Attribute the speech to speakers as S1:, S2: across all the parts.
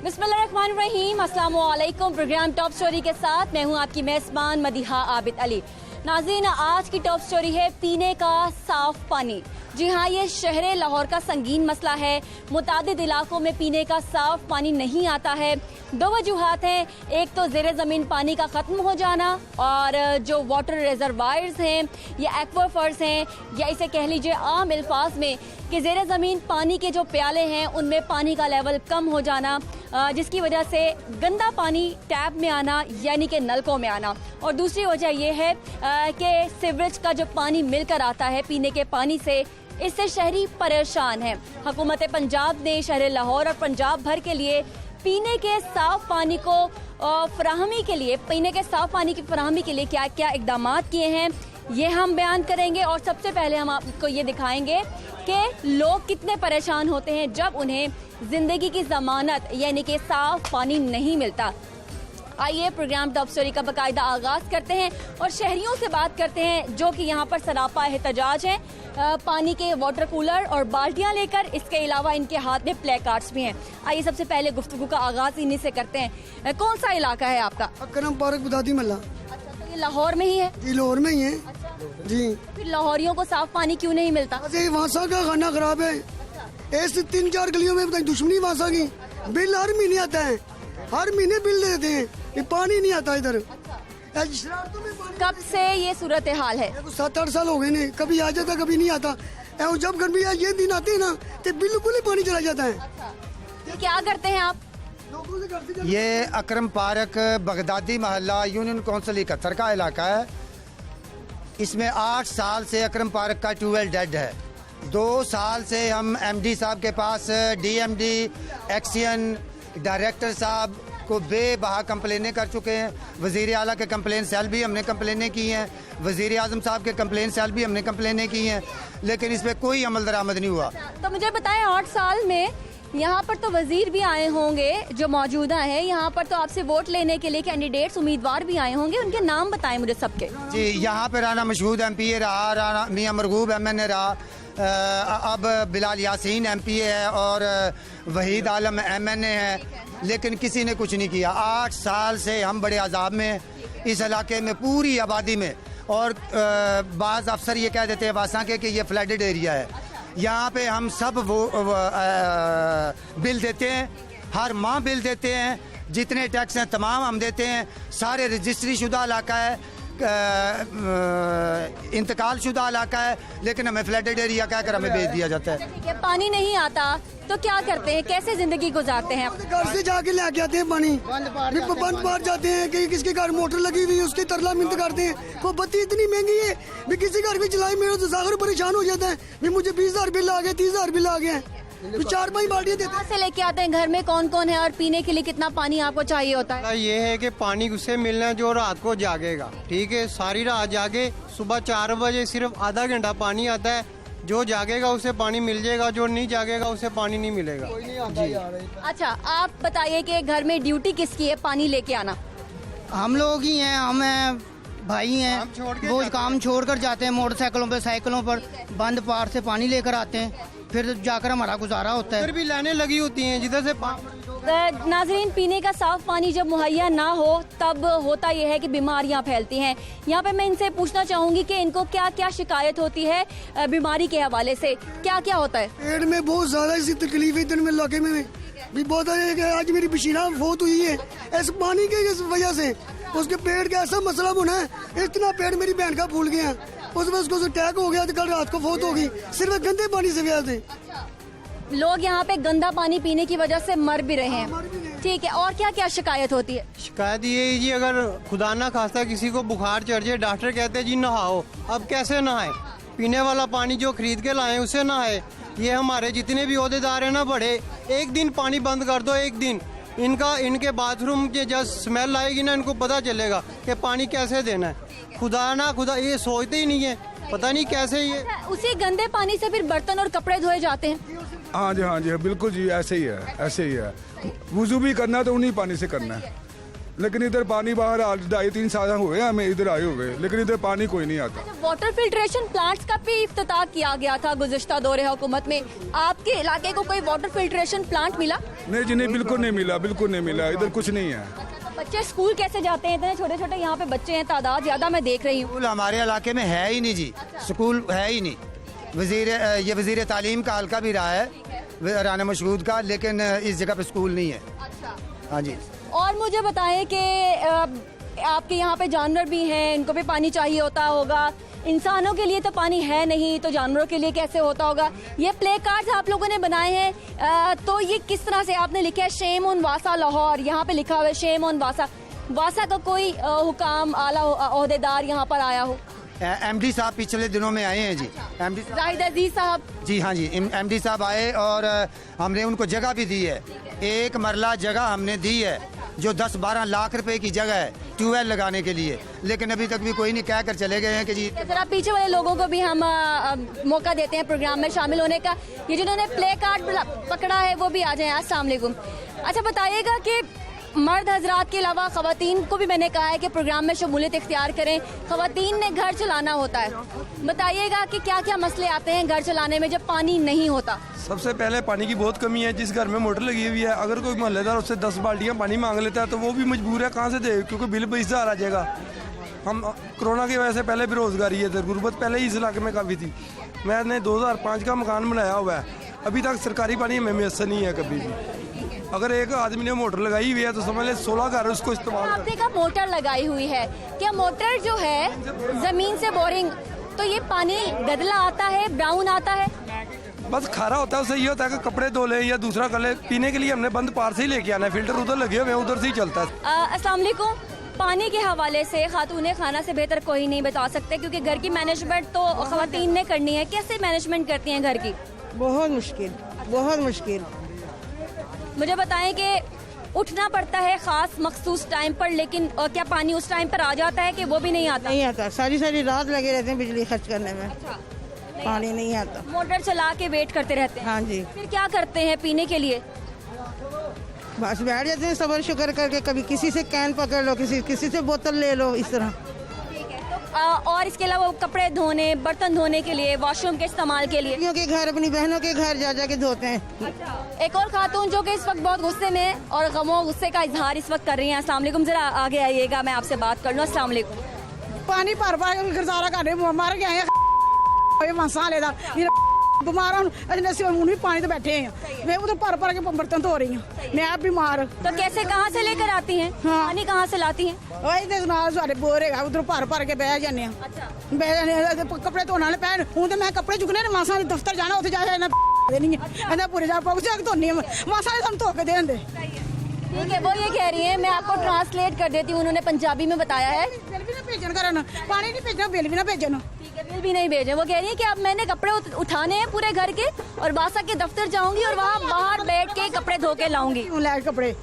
S1: बिस्मिल्लाहिर्रहमानिर्रहीम, अस्सलाम वालेकुम। प्रोग्राम टॉप स्टोरी के साथ मैं हूं आपकी मेज़बान मदीहा आबिद अली। नाज़रीन, आज की टॉप स्टोरी है पीने का साफ पानी। जी हाँ, ये शहर लाहौर का संगीन मसला है। मुतादिद इलाकों में पीने का साफ पानी नहीं आता है। दो वजूहात हैं, एक तो ज़ेरे ज़मीन पानी का ख़त्म हो जाना और जो वाटर रिजर्वायर्स हैं या एक्वाफर्स हैं, या इसे कह लीजिए आम अल्फाज में कि ज़ेरे ज़मीन पानी के जो प्याले हैं उनमें पानी का लेवल कम हो जाना, जिसकी वजह से गंदा पानी टैप में आना यानी कि नलकों में आना। और दूसरी वजह यह है कि सीवरेज का जो पानी मिलकर आता है पीने के पानी से, इससे शहरी परेशान है। हुकूमत पंजाब ने शहर लाहौर और पंजाब भर के लिए पीने के साफ पानी को फराहमी के लिए पीने के साफ पानी की फराहमी के लिए क्या क्या इकदाम किए हैं, ये हम बयान करेंगे। और सबसे पहले हम आपको ये दिखाएंगे कि लोग कितने परेशान होते हैं जब उन्हें जिंदगी की जमानत यानी कि साफ पानी नहीं मिलता। आइए प्रोग्राम टॉप स्टोरी का बाकायदा आगाज करते हैं और शहरियों से बात करते हैं जो कि यहाँ पर सरापा एहतजाज हैं, पानी के वाटर कूलर और बाल्टियाँ लेकर। इसके अलावा इनके हाथ में प्ले कार्ड्स भी हैं। आइए सबसे पहले गुफ्तगू का आगाज इन्हीं से करते हैं। कौन सा इलाका है आपका?
S2: अकरम पार्क बुदादी महल्ला।
S1: अच्छा, तो ये लाहौर में ही है?
S2: जी, लाहौर में ही है।
S1: अच्छा।
S2: जी,
S1: फिर लाहौरियों को साफ पानी क्यों नहीं मिलता?
S2: वासा का खाना खराब है। ऐसे 3-4 गलियों में दुश्मनी वासा की। बिल हर महीने आता है, हर महीने बिल देते हैं, ये पानी नहीं आता इधर। शरारतों में पानी।
S1: कब से ये सूरत हाल है?
S2: 7-8 साल हो गए ने, कभी आ जाता कभी नहीं आता। जब गर्मी ये दिन आते हैं ना तो बिल्कुल ही पानी चला जाता है।
S1: तो क्या करते हैं आप?
S3: ये अकरम पार्क बगदादी महल्ला यूनियन काउंसिल 71 का इलाका है। इसमें 8 साल से अकरम पार्क का ट्यूबवेल डेड है। 2 साल से हम एमडी साहब के पास, डीएमडी, एक्सियन डायरेक्टर साहब को बेबहा कंप्लेनें कर चुके हैं। वज़ीर आला के कंप्लेन सेल भी हमने कंप्लेनें की हैं, वज़ीर आज़म साहब के कंप्लेन सेल भी हमने कंप्लेनें की हैं, लेकिन इस पर कोई अमल दरामद नहीं हुआ।
S1: तो मुझे बताएं, 8 साल में यहाँ पर तो वजीर भी आए होंगे जो मौजूदा है, यहाँ पर तो आपसे वोट लेने के लिए कैंडिडेट्स उम्मीदवार भी आए होंगे, उनके नाम बताएं मुझे सबके।
S3: जी, यहाँ पे राना मशहूद MPA रहा, राना मियाँ मरगूब MNA रहा, अब बिलाल यासीन MPA है और वहीद आलम MNA है, लेकिन किसी ने कुछ नहीं किया। 8 साल से हम बड़े अजाब में इस इलाके में पूरी आबादी में। और बाज़ अफसर ये कह देते हैं वासा के कि ये फ्लडेड एरिया है। यहाँ पे हम सब वो बिल देते हैं, हर माह बिल देते हैं, जितने टैक्स हैं तमाम हम देते हैं। सारे रजिस्ट्री शुदा इलाका है, इंतकाल शुदा इलाका है, लेकिन हमें फ्लडेड एरिया कहकर हमें भेज दिया जाता है।
S1: ठीक है, पानी नहीं आता तो क्या करते हैं, कैसे जिंदगी गुजारते हैं?
S2: घर से जाके लेके आते हैं पानी, बंद पार जाते हैं कि किसके घर मोटर लगी हुई है उसकी तरला मिन्नत करते हैं। को बत्ती इतनी महंगी है भी किसी घर की चलाई मेरे तो सागर परेशान हो जाता है भी मुझे 20,000 बिल आ गए, 30,000 बिल आ गए। 4-5 बाल्टियाँ देते
S1: कहाँ से लेके आते हैं? घर में कौन कौन है और पीने के लिए कितना पानी आपको चाहिए होता है?
S4: ये है कि पानी उससे मिलना है जो रात को जागेगा, ठीक है, सारी रात जागे, सुबह 4 बजे सिर्फ आधा घंटा पानी आता है। जो जागेगा उसे पानी मिल जाएगा, जो नहीं जागेगा उसे पानी नहीं मिलेगा। जी।
S1: अच्छा, आप बताइए कि घर में ड्यूटी किसकी है पानी लेके आना?
S5: हम लोग ही हैं, हम भाई हैं, वो काम छोड़ कर जाते हैं मोटरसाइकिलों पर, साइकिलों पर, बंद पार से पानी लेकर आते हैं, फिर जाकर हमारा गुजारा होता है।
S4: फिर भी लाइनें लगी होती हैं जिधर से
S1: नाजरीन, पीने का साफ पानी जब मुहैया ना हो तब होता यह है कि बीमारियां फैलती हैं। यहाँ पे मैं इनसे पूछना चाहूंगी कि इनको क्या क्या शिकायत होती है बीमारी के हवाले से, क्या क्या होता है?
S2: पेट में बहुत ज्यादा ऐसी तकलीफ है इधर में इलाके में भी बहुत है। आज मेरी बशीरा फौत हुई है इस पानी के वजह से। उसके पेट का ऐसा मसला बना है, इतना पेट मेरी बहन का फूल गया, उसमें उसको अटैक हो गया तो कल रात को फौत होगी, सिर्फ गंदे पानी से वजह से।
S1: लोग यहाँ पे गंदा पानी पीने की वजह से मर भी रहे हैं। ठीक है, और क्या क्या शिकायत होती है?
S4: शिकायत ये है जी, अगर खुदा ना खास्ता किसी को बुखार चढ़ जाए, डॉक्टर कहते हैं जी नहाओ। अब कैसे नहाए? पीने वाला पानी जो खरीद के लाए उसे नहाए। ये हमारे जितने भी ओहदेदार हैं ना बड़े, एक दिन पानी बंद कर दो, एक दिन इनके बाथरूम के जब स्मेल आएगी ना, इनको पता चलेगा कि पानी कैसे देना है। खुदा ना खुदा ये सोचते ही नहीं है, पता नहीं कैसे ये।
S1: उसी गंदे पानी से फिर बर्तन और कपड़े धोए जाते हैं?
S6: हाँ जी, हाँ जी, बिल्कुल जी, ऐसे ही है, ऐसे ही है। वुजू भी करना है तो उन्हीं पानी से करना है। लेकिन इधर पानी बाहर 2.5-3 साल हुए हमें इधर आए हुए, लेकिन इधर पानी कोई नहीं आता।
S1: वाटर फिल्ट्रेशन प्लांट्स का भी इफ्तिताह किया गया था गुज़िश्ता दौरे हुकूमत में। आपके इलाके को कोई वाटर फिल्ट्रेशन प्लांट मिला?
S6: नहीं जी, नहीं, बिल्कुल नहीं मिला, बिल्कुल नहीं मिला, इधर कुछ नहीं है।
S1: बच्चे स्कूल कैसे जाते हैं? इतने छोटे छोटे यहाँ पे बच्चे हैं, तादाद ज्यादा मैं देख रही हूँ।
S3: स्कूल हमारे इलाके में है ही नहीं जी, स्कूल है ही नहीं। वजीर तालीम का हल्का भी रहा है राना मशहूद का, लेकिन इस जगह पे स्कूल नहीं है। हाँ जी।
S1: और मुझे बताएं कि आपके यहाँ पे जानवर भी हैं, इनको भी पानी चाहिए होता होगा। इंसानों के लिए तो पानी है नहीं, तो जानवरों के लिए कैसे होता होगा? ये प्ले कार्ड्स आप लोगों ने बनाए हैं, तो ये किस तरह से आपने लिखा है? शेम ऑन वासा लाहौर, यहाँ पे लिखा हुआ है शेम ऑन वासा। वासा का कोई हुकाम आला ओहदेदार यहाँ पर आया हो?
S3: एमडी साहब पिछले दिनों में आए हैं जी, एमडी
S1: जाहिद अजीज साहब।
S3: जी हाँ जी, एमडी साहब आए और हमने उनको जगह भी दी है। एक मरला जगह हमने दी है जो 10-12 लाख रुपए की जगह है ट्यूबवेल लगाने के लिए, लेकिन अभी तक भी कोई नहीं, कह कर चले गए हैं कि जी।
S1: जरा पीछे वाले लोगों को भी हम मौका देते हैं प्रोग्राम में शामिल होने का। ये जिन्होंने प्ले कार्ड पकड़ा है वो भी आ जाएं। अस्सलाम वालेकुम। अच्छा बताइएगा कि मर्द हजरात के अलावा खवातीन को भी मैंने कहा है कि प्रोग्राम में शमूलियत इख्तियार करें। खवातीन ने घर चलाना होता है, बताइएगा कि क्या क्या मसले आते हैं घर चलाने में जब पानी नहीं होता?
S7: सबसे पहले पानी की बहुत कमी है। जिस घर में मोटर लगी हुई है, अगर कोई मोहल्लेदार उससे 10 बाल्टियाँ पानी मांग लेता है तो वो भी मजबूर है, कहाँ से दे, क्योंकि बिल 20,000 आ जाएगा। हम कोरोना की वजह से पहले बेरोजगारी है, गुर्बत पहले ही इस इलाके में काफ़ी थी। मैंने 2005 का मकान बनाया हुआ है, अभी तक सरकारी पानी हमें मैसर नहीं है कभी भी। अगर एक आदमी ने मोटर लगाई हुई है तो समझ ले 16 घर उसको इस्तेमाल
S1: आपने कहा मोटर लगाई हुई है, क्या मोटर जो है जमीन से बोरिंग, तो ये पानी गदला आता है, ब्राउन आता है?
S7: बस खारा होता है, उससे ये होता है कि कपड़े धो ले या दूसरा कर ले। पीने के लिए हमने बंद पार से ही लेके आना है, फिल्टर उधर लगे हुए हैं, उधर से ही चलता है।
S1: अस्सलाम वालेकुम। पानी के हवाले से खातूने खाना से बेहतर कोई नहीं बता सकते, क्योंकि घर की मैनेजमेंट तो खवातीन ने करनी है। कैसे मैनेजमेंट करती हैं घर की?
S8: बहुत मुश्किल, बहुत मुश्किल।
S1: मुझे बताएं कि उठना पड़ता है खास मखसूस टाइम पर, लेकिन क्या पानी उस टाइम पर आ जाता है कि वो भी नहीं आता?
S8: नहीं आता, सारी सारी रात लगे रहते हैं बिजली खर्च करने में। पानी नहीं आता,
S1: मोटर चला के वेट करते रहते हैं।
S8: हाँ जी।
S1: फिर क्या करते हैं पीने के लिए?
S8: बस बैठ जाते हैं सबर शुक्र करके, कभी किसी से कैन पकड़ लो, किसी से बोतल ले लो, इस तरह।
S1: और इसके अलावा कपड़े धोने, बर्तन धोने के लिए, वॉशरूम के इस्तेमाल के लिए?
S8: के घर, अपनी बहनों के घर जा जा के धोते हैं।
S1: एक और खातून जो कि इस वक्त बहुत गुस्से में है और गमों गुस्से का इजहार इस वक्त कर रही हैं। अस्सलाम वालेकुम, जरा आगे आइएगा, मैं आपसे बात कर लूँ। अस्सलाम वालेकुम।
S8: पानी भर भर गुजारा कर रहे, मर गए हैं मसाले का बीमार भी पानी तो बैठे हैं, मैं उधर भर भर के बर्तन धो रही हूँ, मैं आप बीमार।
S1: तो कैसे, कहाँ से लेकर आती हैं?
S8: हाँ।
S1: पानी कहाँ से लाती हैं?
S8: सारे बोरे उधर भर भर के बह जाने, बह जाने कपड़े धोने वाले पैन। हूं तो मैं कपड़े चुकने ने मासा दफ्तर जाना, उत्थे जाना पूरे जा पाऊ जाके धोनी मासा ने सानू धो के देन दे।
S1: ठीक है, वो ये कह रही है, मैं आपको ट्रांसलेट कर देती हूँ, उन्होंने पंजाबी में बताया है।
S8: बिल भी ना भेजन करन, पानी नहीं भेजना, बिल भी ना भेजन।
S1: ठीक है, बिल भी नहीं भेजे। वो कह रही है कि अब मैंने कपड़े उठाने हैं पूरे घर के और वासा के दफ्तर जाऊंगी और वहाँ बाहर बैठ के कपड़े धो के लाऊंगी।
S8: लै कपड़े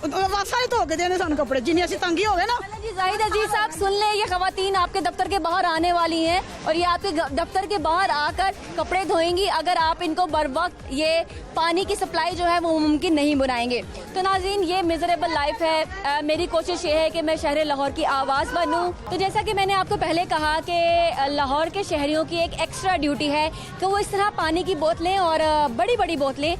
S8: वासा धो के देने सानू कपड़े, जिन्नी असीं तंगी हो गए ना।
S1: जी जाहिद अजीज साहब, सुन ले, ये खवातीन आपके दफ्तर के बाहर आने वाली हैं और ये आपके दफ्तर के बाहर आकर कपड़े धोएंगी अगर आप इनको बर वक्त ये पानी की सप्लाई जो है वो मुमकिन नहीं बनाएंगे। तो नाज़रीन, ये मिजरेबल लाइफ है। मेरी कोशिश ये है कि मैं शहर लाहौर की आवाज़ बनूं। तो जैसा कि मैंने आपको पहले कहा कि लाहौर के शहरियों की एक एक्स्ट्रा ड्यूटी है कि वो इस तरह पानी की बोतलें और बड़ी बड़ी बोतलें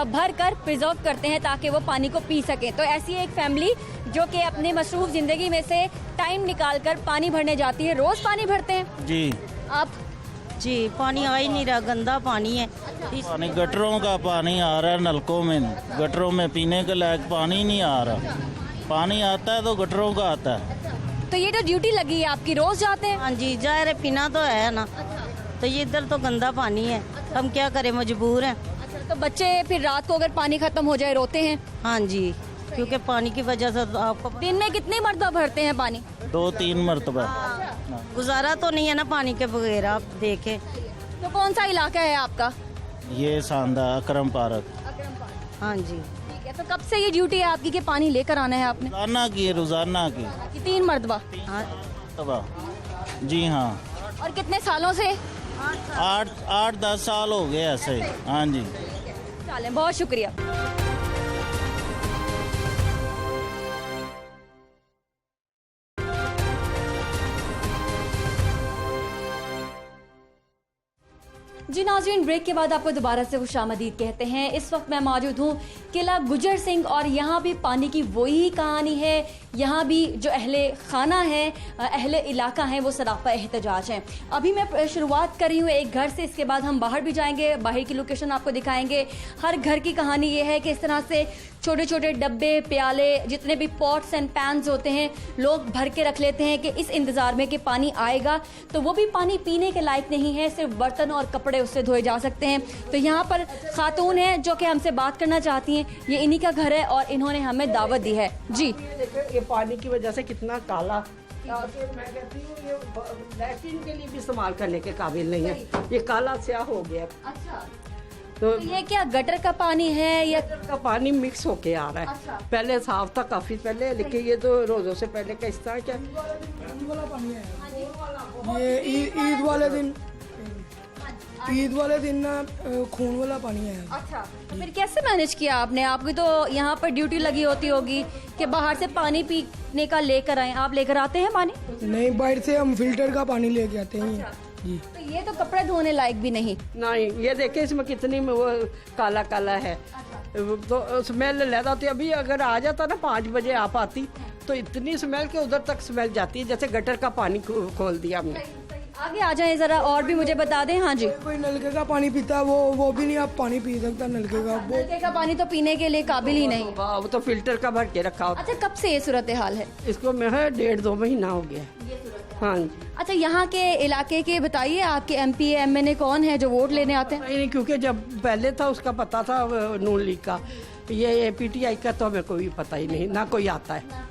S1: भर कर प्रिजर्व करते हैं ताकि वो पानी को पी सकें। तो ऐसी एक फैमिली जो कि अपनी मसरूफ जिंदगी में से टाइम निकाल कर पानी भरने जाती है। रोज पानी भरते हैं
S9: जी?
S1: आप?
S10: जी, पानी आ ही नहीं रहा, गंदा पानी है।
S9: पानी गटरों का पानी आ रहा है, नलकों में, गटरों में पीने के लायक पानी नहीं आ रहा। पानी आता है तो गटरों का आता है।
S1: तो ये तो ड्यूटी लगी है आपकी, रोज जाते हैं?
S10: हाँ जी, जाहिर है, पीना तो है ना। तो ये इधर तो गंदा पानी है, हम क्या करें, मजबूर हैं।
S1: तो बच्चे फिर रात को अगर पानी खत्म हो जाए रोते हैं?
S10: हाँ जी, क्योंकि पानी की वजह से तो आपको
S1: दिन में कितनी मरतबा भरते हैं पानी?
S9: 2-3 मरतबा।
S10: गुजारा तो नहीं है ना पानी के बगैर, आप देखें।
S1: तो कौन सा इलाका है आपका?
S9: ये सांदा अकरम पार्क।
S10: हाँ जी।
S1: ठीक है, तो कब से ये ड्यूटी है आपकी कि पानी लेकर आना है आपने?
S9: रोजाना की
S1: 3 मरतबा?
S9: मरतबा जी हाँ।
S1: और कितने सालों से?
S9: 8-10 साल हो गए ऐसे। हाँ जी।
S1: चलें, बहुत शुक्रिया। जी नाज़रीन, ब्रेक के बाद आपको दोबारा से खुशामदीद कहते हैं। इस वक्त मैं मौजूद हूँ किला गुजर सिंह और यहाँ भी पानी की वही कहानी है। यहाँ भी जो अहले खाना है, अहले इलाका हैं, वो सरापा एहतजाज हैं। अभी मैं शुरुआत कर रही हूँ एक घर से, इसके बाद हम बाहर भी जाएंगे, बाहर की लोकेशन आपको दिखाएंगे। हर घर की कहानी ये है कि इस तरह से छोटे छोटे डब्बे, प्याले, जितने भी पॉट्स एंड पैन्स होते हैं, लोग भर के रख लेते हैं कि इस इंतज़ार में कि पानी आएगा। तो वो भी पानी पीने के लायक नहीं है, सिर्फ बर्तन और कपड़े उससे धोए जा सकते हैं। तो यहाँ पर खातून है जो कि हमसे बात करना चाहती हैं। ये इन्हीं का घर है और इन्होंने हमें दावत दी है। जी,
S11: ये पानी की वजह से कितना काला, मैं कहती हूँ ये लैट्रिन के लिए भी इस्तेमाल करने के काबिल नहीं है, ये काला स्याह हो गया।
S1: अच्छा,
S11: तो
S1: ये क्या गटर का पानी है या
S11: का पानी मिक्स होके आ रहा है?
S1: अच्छा।
S11: पहले साफ था काफी पहले, लेकिन ये तो रोजों से पहले का इस तरह क्या
S2: वाला पानी है। ये ईद वाले दिन ना खून वाला पानी है।
S1: अच्छा, तो फिर कैसे मैनेज किया आपने? आपकी तो यहाँ पर ड्यूटी लगी होती होगी कि बाहर से पानी पीने का लेकर आए। आप लेकर आते हैं पानी?
S2: नहीं, बाहर से हम फिल्टर का पानी लेके आते हैं।
S1: अच्छा। तो ये तो कपड़े धोने लायक भी नहीं।
S11: नहीं, ये देखे इसमें कितनी वो काला काला है। तो स्मेल लहदा होती। अभी अगर आ जाता ना 5 बजे आप आती तो इतनी स्मेल के उधर तक स्मेल जाती है, जैसे गटर का पानी खोल दिया हमने।
S1: आगे आ जाए जरा और भी मुझे बता दें। हाँ जी,
S2: कोई नलके का पानी पीता है, वो भी नहीं आप पानी पी सकता नलके का।
S1: नलके का पानी तो पीने के लिए काबिल ही नहीं।
S11: वो तो फिल्टर का भर के रखा होता।
S1: अच्छा, कब से ये सूरत हाल है?
S11: इसको मैं 1.5-2 महीना हो गया। हाँ जी।
S1: अच्छा, यहाँ के इलाके के बताइए, आपके MP MNA कौन है जो वोट लेने आते हैं?
S11: नहीं, क्योंकि जब पहले था उसका पता था नून लीग का, ये PTI का तो हमें कोई पता ही नहीं, ना कोई आता है।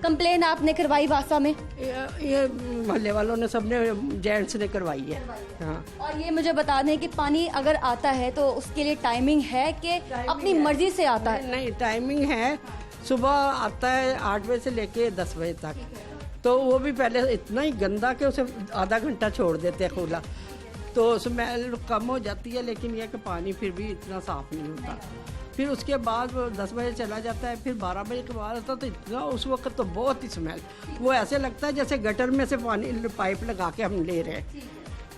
S1: कंप्लेन आपने करवाई वासा में?
S11: ये मोहल्ले वालों ने, सबने, जेंट्स ने करवाई है। हाँ।
S1: और ये मुझे बता दें कि पानी अगर आता है तो उसके लिए टाइमिंग है कि अपनी मर्जी से आता है?
S11: नहीं, टाइमिंग है। सुबह आता है 8 बजे से लेके 10 बजे तक। तो वो भी पहले इतना ही गंदा कि उसे आधा घंटा छोड़ देते हैं खुला, तो स्मेल कम हो जाती है, लेकिन यह कि पानी फिर भी इतना साफ नहीं होता। फिर उसके बाद वो 10 बजे चला जाता है, फिर 12 बजे के बाद आता है, तो इतना उस वक्त तो बहुत ही स्मेल, वो ऐसे लगता है जैसे गटर में से पानी पाइप लगा के हम ले रहे हैं।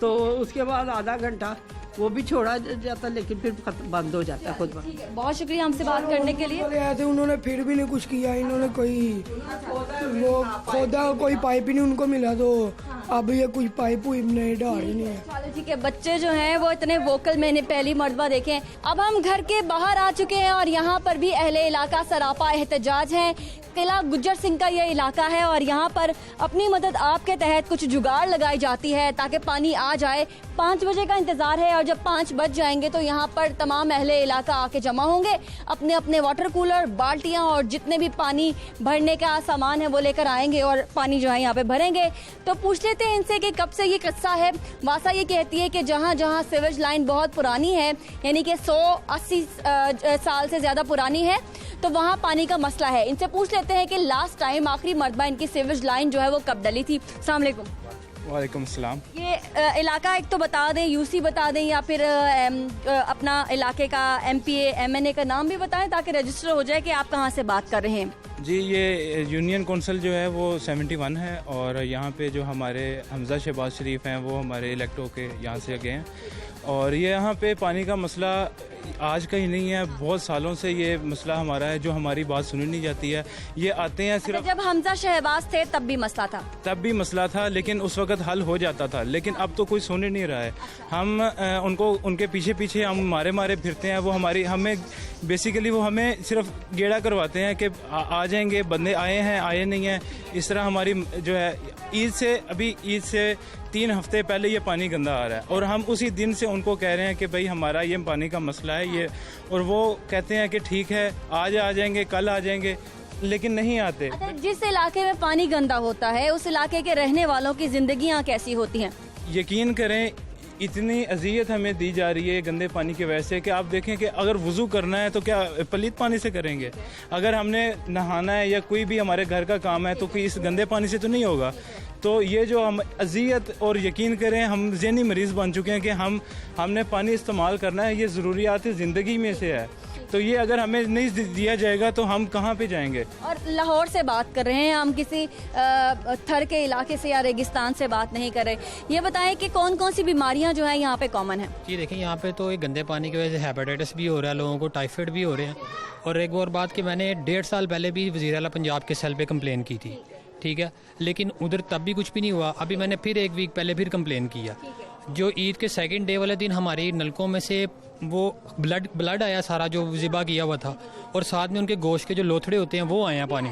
S11: तो उसके बाद आधा घंटा वो भी छोड़ा जाता, लेकिन फिर बंद हो जाता है खुद।
S1: बहुत शुक्रिया हमसे बात करने के लिए।
S2: आए थे, उन्होंने फिर भी नहीं कुछ किया। इन्होंने कोई वो खोदा, कोई पाइप ही नहीं उनको मिला, तो अब ये कुछ पाइप नहीं डाल ही नहीं है।
S1: चलो ठीक है, बच्चे जो हैं वो इतने वोकल मैंने पहली मर्तबा देखे हैं। अब हम घर के बाहर आ चुके हैं और यहाँ पर भी अहले इलाका सरापा एहतजाज है। किला गुजर सिंह का ये इलाका है और यहाँ पर अपनी मदद आपके तहत कुछ जुगाड़ लगाई जाती है ताकि पानी आ जाए। 5 बजे का इंतज़ार है और जब 5 बज जाएंगे तो यहाँ पर तमाम अहले इलाका आके जमा होंगे, अपने अपने वाटर कूलर, बाल्टियाँ और जितने भी पानी भरने का सामान है वो लेकर आएंगे और पानी जो है यहाँ पे भरेंगे। तो पूछ लेते हैं इनसे कि कब से ये किस्सा है। वासा ये कहती है कि जहाँ जहाँ सीवेज लाइन बहुत पुरानी है, यानी कि 180 साल से ज़्यादा पुरानी है, तो वहाँ पानी का मसला है। इनसे पूछ लेते हैं कि लास्ट टाइम आखिरी मरतबा इनकी सीवेज लाइन जो है वो कब डली थी। अस्सलाम वालेकुम।
S12: वालेकुम सलाम।
S1: ये इलाका एक तो बता दें, UC बता दें या फिर अपना इलाके का MPA MNA का नाम भी बताएं ताकि रजिस्टर हो जाए कि आप कहाँ से बात कर रहे हैं।
S12: जी, ये यूनियन कौंसिल जो है वो 71 है और यहाँ पे जो हमारे हमजा शहबाज शरीफ हैं वो हमारे इलेक्ट होके यहाँ से गए हैं। और ये यहाँ पे पानी का मसला आज का ही नहीं है, बहुत सालों से ये मसला हमारा है, जो हमारी बात सुनी नहीं जाती है। ये आते हैं सिर्फ,
S1: जब हमजा शहबाज थे तब भी मसला था?
S12: तब भी मसला था, लेकिन उस वक्त हल हो जाता था, लेकिन अब तो कोई सुन ही नहीं रहा है। हम उनको उनके पीछे पीछे हम मारे फिरते हैं। वो हमें बेसिकली वो हमें सिर्फ गेड़ा करवाते हैं कि आ जाएंगे, बंदे आए हैं, आए नहीं हैं। इस तरह हमारी जो है ईद से 3 हफ्ते पहले ये पानी गंदा आ रहा है और हम उसी दिन से उनको कह रहे हैं कि भाई हमारा ये पानी का मसला है ये, और वो कहते हैं कि ठीक है आज आ जाएंगे, कल आ जाएंगे, लेकिन नहीं आते।
S1: अच्छा, जिस इलाके में पानी गंदा होता है उस इलाके के रहने वालों की जिंदगियां कैसी होती हैं?
S12: यकीन करें, इतनी अजियत हमें दी जा रही है गंदे पानी की वजह से कि आप देखें कि अगर वुज़ू करना है तो क्या पलीत पानी से करेंगे? अगर हमने नहाना है या कोई भी हमारे घर का काम है तो कोई इस गंदे पानी से तो नहीं होगा। तो ये जो हम अजियत, और यकीन करें हम ज़हनी मरीज़ बन चुके हैं कि हमने पानी इस्तेमाल करना है, ये ज़रूरियात ज़िंदगी में से है। तो ये अगर हमें नहीं दिया जाएगा तो हम कहाँ पे जाएंगे।
S1: और लाहौर से बात कर रहे हैं हम, किसी थर के इलाके से या रेगिस्तान से बात नहीं कर रहे। ये बताएं कि कौन कौन सी बीमारियां जो है यहाँ पे कॉमन है।
S13: जी देखें, यहाँ पे तो एक गंदे पानी की वजह से हेपेटाइटिस भी हो रहा है, लोगों को टाइफाइड भी हो रहे हैं। और एक और बात कि मैंने 1.5 साल पहले भी वज़ीर आला पंजाब के सेल पे कंप्लेन की थी, ठीक है, लेकिन उधर तब भी कुछ भी नहीं हुआ। अभी मैंने फिर 1 वीक पहले फिर कंप्लेन किया। जो ईद के 2nd डे वाले दिन हमारे नलकों में से वो ब्लड आया सारा जो ज़िबा किया हुआ था, और साथ में उनके गोश्त के जो लोथड़े होते हैं वो आए हैं पानी।